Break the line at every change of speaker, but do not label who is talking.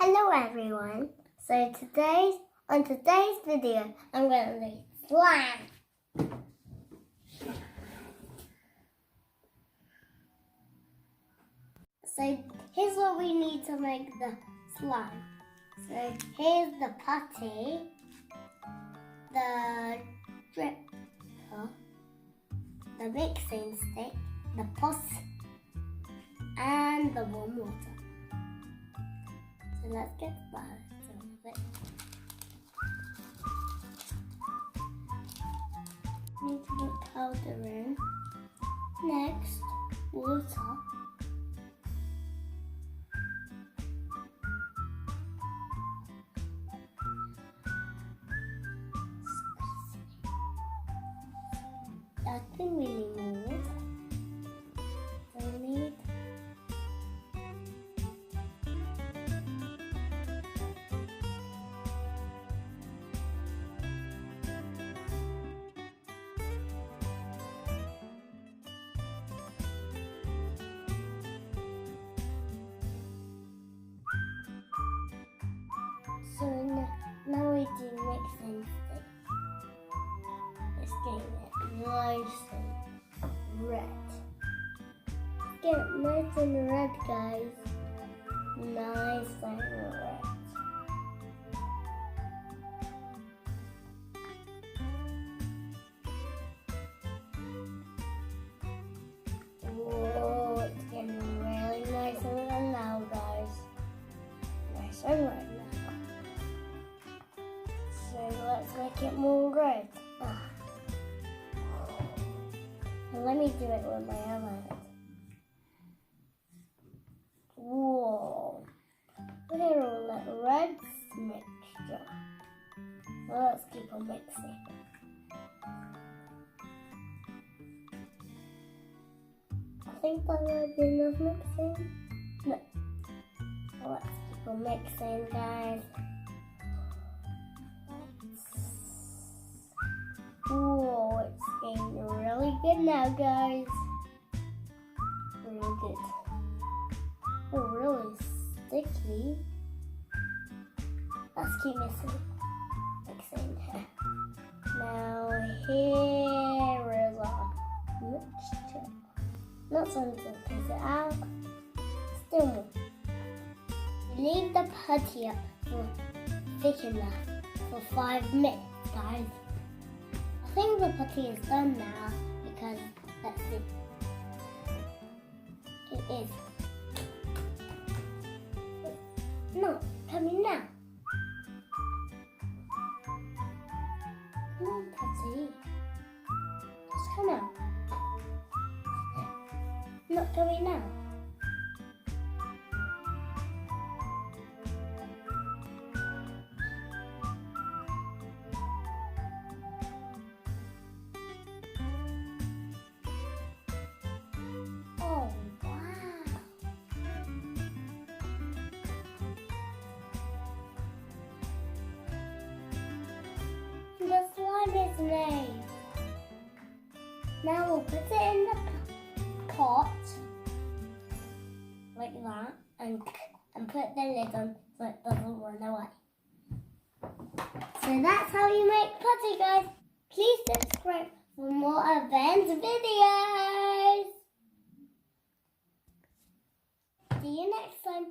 Hello everyone. So today's video, I'm going to make slime. So here's what we need to make the slime. So here's the putty, the dripper, the mixing stick, the pot, and the warm water. So let's get started with it. Need to put powder in. Next, water. I think we need more water. So we need now we do mixing stick. Let's get it nice and red. Get it nice and red, guys. Nice and red. Whoa, it's getting really nice and red now, guys. Nice and red now. So let's make it more red. And let me do it with my other hand. Whoa. Look at all that red mixture. Now let's keep on mixing. I think that might be enough mixing. No. Let's keep on mixing, guys. Whoa, it's getting really good now, guys. Really good. Oh, really sticky. Let's keep mixing. Now here is our mixture. Not something to piece it out. Still more. Leave the putty up for thick enough for 5 minutes, guys. I think the putty is done now because let's see. It is. No, coming now. Come on, putty. Just come out. Not coming now. Oh, wow. The slime is made. Now we'll put it in the pot like that and put the lid on so it doesn't run away. So that's how you make putty, guys. Please subscribe for more advanced videos. See you next time.